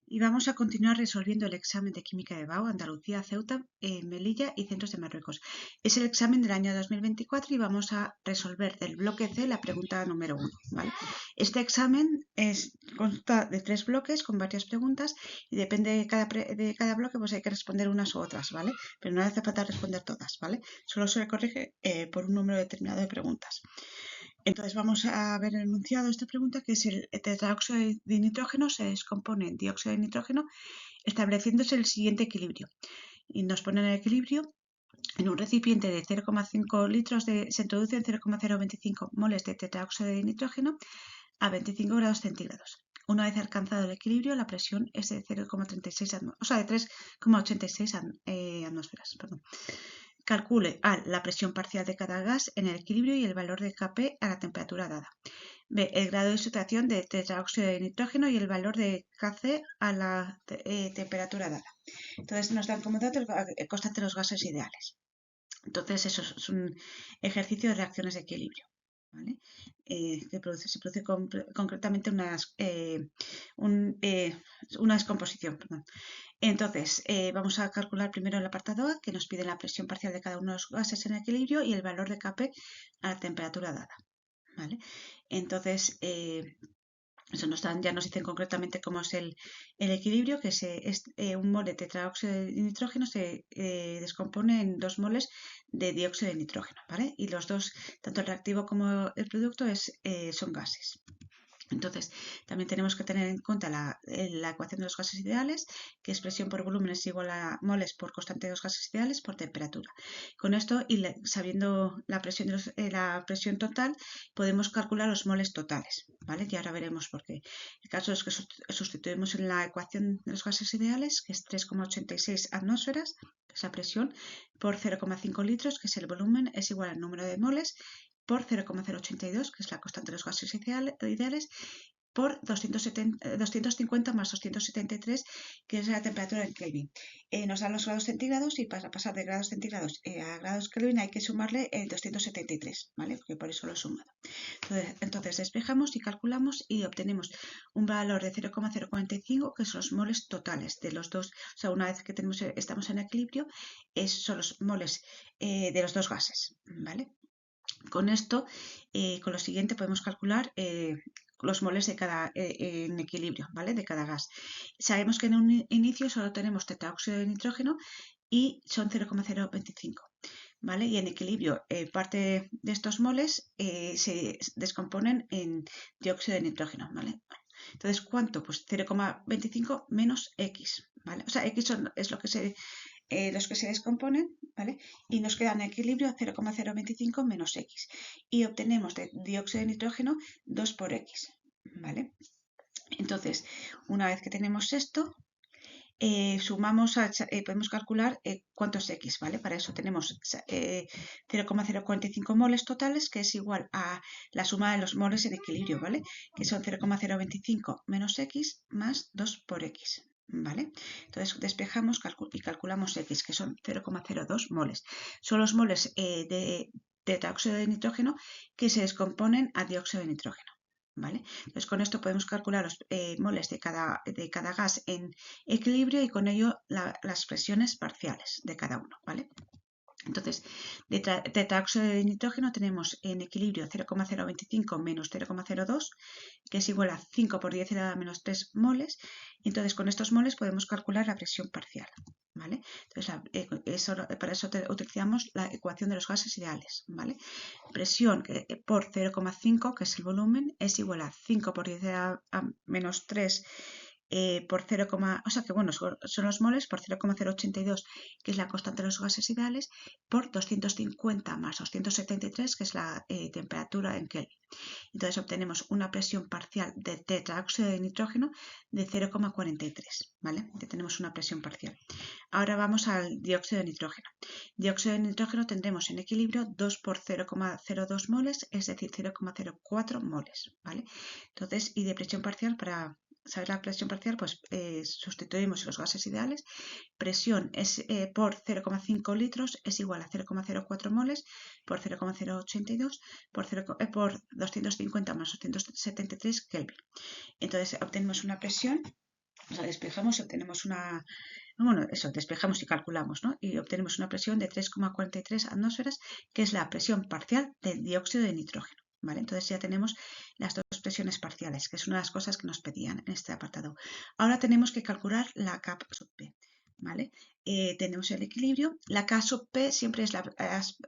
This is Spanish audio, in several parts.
Y vamos a continuar resolviendo el examen de Química de BAU, Andalucía, Ceuta, Melilla y Centros de Marruecos. Es el examen del año 2024 y vamos a resolver del bloque C la pregunta número 1. ¿vale? Este examen consta de 3 bloques con varias preguntas y depende de cada bloque pues hay que responder unas u otras, ¿vale? Pero no hace falta responder todas, ¿vale? Solo se corrige por un número determinado de preguntas. Entonces vamos a ver el enunciado de esta pregunta, que es el tetraóxido de nitrógeno se descompone en dióxido de nitrógeno estableciéndose el siguiente equilibrio. Y nos ponen el equilibrio en un recipiente de 0,5 litros se introducen 0,025 moles de tetraóxido de nitrógeno a 25 grados centígrados. Una vez alcanzado el equilibrio, la presión es de 0,36 de 3,86 atmósferas. Calcule A, la presión parcial de cada gas en el equilibrio y el valor de Kp a la temperatura dada. B, el grado de sustracción de tetraóxido de nitrógeno y el valor de Kc a la temperatura dada. Entonces nos dan como dato el constante de los gases ideales. Entonces eso es un ejercicio de reacciones de equilibrio. ¿Vale? Se produce concretamente una descomposición. Perdón. Entonces, vamos a calcular primero el apartado A, que nos pide la presión parcial de cada uno de los gases en equilibrio y el valor de Kp a la temperatura dada. ¿Vale? Entonces, eso ya nos dicen concretamente cómo es el equilibrio, que un mol de tetraóxido de nitrógeno se descompone en 2 moles de dióxido de nitrógeno, ¿vale? Y los dos, tanto el reactivo como el producto, son gases. Entonces, también tenemos que tener en cuenta la ecuación de los gases ideales, que es presión por volumen es igual a moles por constante de los gases ideales por temperatura. Con esto, y sabiendo la presión total, podemos calcular los moles totales, ¿vale? Y ahora veremos por qué. El caso es que sustituimos en la ecuación de los gases ideales, que es 3,86 atmósferas, que es la presión, por 0,5 litros, que es el volumen, es igual al número de moles, por 0,082, que es la constante de los gases ideales, por 250 más 273, que es la temperatura en Kelvin. Nos dan los grados centígrados y para pasar de grados centígrados a grados Kelvin hay que sumarle el 273, ¿vale? Porque por eso lo he sumado. Entonces despejamos y calculamos y obtenemos un valor de 0,045, que son los moles totales de los dos. O sea, una vez que estamos en equilibrio, son los moles de los dos gases, ¿vale? Con esto, con lo siguiente podemos calcular los moles de en equilibrio, ¿vale? De cada gas. Sabemos que en un inicio solo tenemos tetraóxido de nitrógeno y son 0,025, ¿vale? Y en equilibrio, parte de estos moles se descomponen en dióxido de nitrógeno, ¿vale? Entonces, ¿cuánto? Pues 0,25 menos X, ¿vale? O sea, X es los que se descomponen, ¿vale? Y nos queda en equilibrio 0,025 menos X. Y obtenemos de dióxido de nitrógeno 2 por X, ¿vale? Entonces, una vez que tenemos esto, podemos calcular cuánto es X, ¿vale? Para eso tenemos 0,045 moles totales, que es igual a la suma de los moles en equilibrio, ¿vale? Que son 0,025 menos X más 2 por X, ¿vale? Entonces despejamos y calculamos X, que son 0,02 moles. Son los moles de tetraóxido de nitrógeno que se descomponen a dióxido de nitrógeno. ¿Vale? Entonces con esto podemos calcular los moles de cada gas en equilibrio y con ello las presiones parciales de cada uno, ¿vale? Entonces, de tetraóxido de nitrógeno tenemos en equilibrio 0,025 menos 0,02, que es igual a 5 por 10 elevado a menos 3 moles. Entonces, con estos moles podemos calcular la presión parcial, ¿vale? Entonces, para eso utilizamos la ecuación de los gases ideales, ¿vale? Presión por 0,5, que es el volumen, es igual a 5 por 10 elevado a menos 3 por 0, o sea que bueno, son los moles por 0,082, que es la constante de los gases ideales, por 250 más 273, que es la temperatura en Kelvin. Entonces obtenemos una presión parcial de tetraóxido de nitrógeno de 0,43, ¿vale? Ya tenemos una presión parcial. Ahora vamos al dióxido de nitrógeno. Dióxido de nitrógeno tendremos en equilibrio 2 por 0,02 moles, es decir, 0,04 moles, ¿vale? Entonces, y de presión parcial, para saber la presión parcial, pues sustituimos los gases ideales. Presión es por 0,5 litros es igual a 0,04 moles por 0,082 por 250 más 273 Kelvin. Entonces obtenemos una presión O sea, despejamos y obtenemos una... Bueno, eso, despejamos y calculamos, ¿no? Y obtenemos una presión de 3,43 atmósferas, que es la presión parcial del dióxido de nitrógeno. ¿Vale? Entonces ya tenemos las dos presiones parciales, que es una de las cosas que nos pedían en este apartado. Ahora tenemos que calcular la K sub P. ¿Vale? Tenemos el equilibrio. La K sub P siempre es la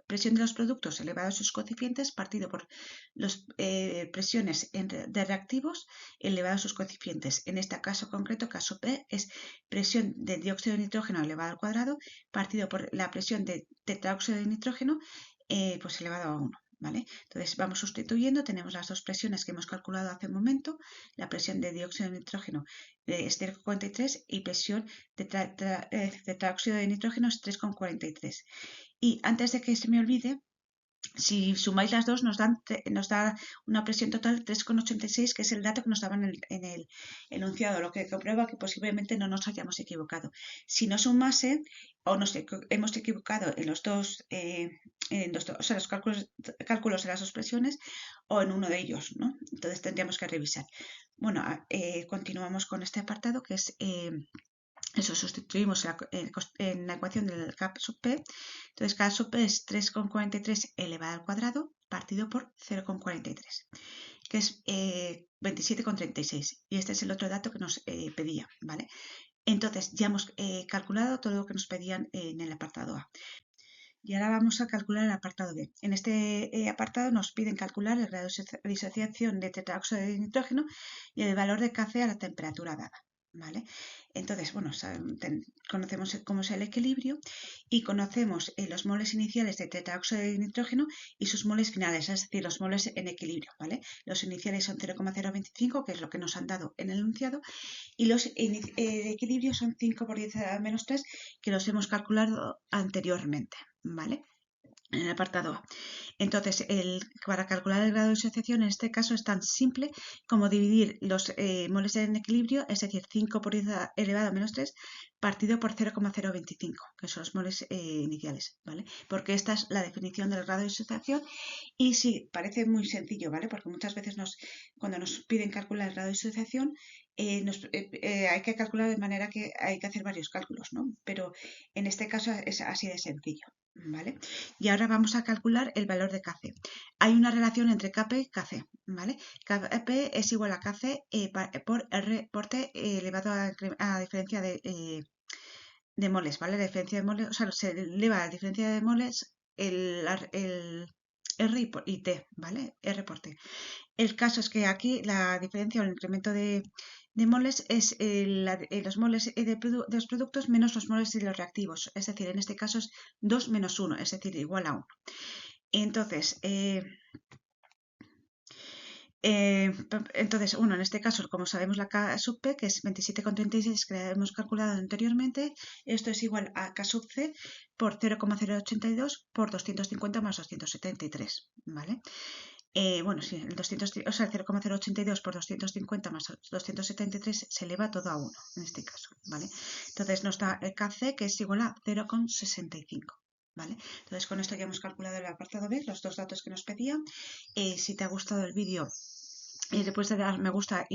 presión de los productos elevado a sus coeficientes partido por las presiones de reactivos elevado a sus coeficientes. En este caso concreto, K sub P es presión de dióxido de nitrógeno elevado al cuadrado partido por la presión de tetráoxido de nitrógeno pues elevado a 1. ¿Vale? Entonces vamos sustituyendo, tenemos las dos presiones que hemos calculado hace un momento, la presión de dióxido de nitrógeno es 0,43 y presión de tetráoxido de nitrógeno es 3,43. Y antes de que se me olvide, si sumáis las dos nos da una presión total 3,86, que es el dato que nos daban en el enunciado, lo que comprueba que posiblemente no nos hayamos equivocado. Si no sumase o nos hemos equivocado en los dos, o sea, los cálculos de las dos presiones o en uno de ellos, ¿no? Entonces tendríamos que revisar. Bueno, continuamos con este apartado que es... eso sustituimos en la ecuación del K sub P. Entonces, K sub P es 3,43 elevado al cuadrado partido por 0,43, que es 27,36. Y este es el otro dato que nos pedía, ¿vale? Entonces, ya hemos calculado todo lo que nos pedían en el apartado A. Y ahora vamos a calcular el apartado B. En este apartado nos piden calcular el grado de disociación de tetráoxido de nitrógeno y el valor de Kc a la temperatura dada. ¿Vale? Entonces, bueno, conocemos cómo es el equilibrio y conocemos los moles iniciales de tetráoxido de nitrógeno y sus moles finales, es decir, los moles en equilibrio. ¿Vale? Los iniciales son 0,025, que es lo que nos han dado en el enunciado, y los de equilibrio son 5 por 10 a la menos 3, que los hemos calculado anteriormente. ¿Vale? En el apartado A. Entonces, para calcular el grado de disociación en este caso es tan simple como dividir los moles en equilibrio, es decir, 5 por 10 elevado a menos 3, partido por 0,025, que son los moles iniciales, ¿vale? Porque esta es la definición del grado de disociación y sí, parece muy sencillo, ¿vale? Porque muchas veces cuando nos piden calcular el grado de disociación, hay que calcular de manera que hay que hacer varios cálculos, ¿no? Pero en este caso es así de sencillo, ¿vale? Y ahora vamos a calcular el valor de Kc. Hay una relación entre Kp y Kc, ¿vale? Kp es igual a Kc por R por T elevado a diferencia de moles, ¿vale? La diferencia de moles, o sea, se eleva la diferencia de moles el R y T, ¿vale? R por T. El caso es que aquí la diferencia o el incremento de moles es los moles de los productos menos los moles de los reactivos. Es decir, en este caso es 2 menos 1, es decir, igual a 1. Entonces, bueno, en este caso, como sabemos la K sub P, que es 27,36, que hemos calculado anteriormente, esto es igual a K sub C por 0,082 por 250 más 273, ¿vale? Bueno, sí, el 0,082 por 250 más 273 se eleva todo a 1 en este caso, ¿vale? Entonces nos da el Kc, que es igual a 0,65, ¿vale? Entonces con esto ya hemos calculado el apartado B, los dos datos que nos pedían. Si te ha gustado el vídeo, le puedes dar me gusta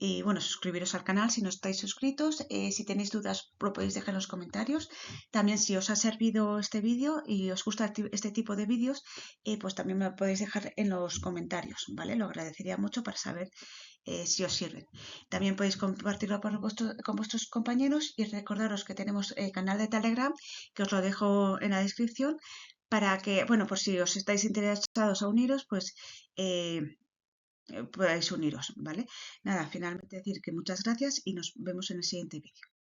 y bueno, suscribiros al canal si no estáis suscritos. Si tenéis dudas, lo podéis dejar en los comentarios. También si os ha servido este vídeo y os gusta este tipo de vídeos, pues también me lo podéis dejar en los comentarios, ¿vale? Lo agradecería mucho para saber si os sirven. También podéis compartirlo con vuestros compañeros y recordaros que tenemos canal de Telegram, que os lo dejo en la descripción, para que, bueno, por si os estáis interesados a uniros, pues podáis uniros, ¿vale? Nada, finalmente decir que muchas gracias y nos vemos en el siguiente vídeo.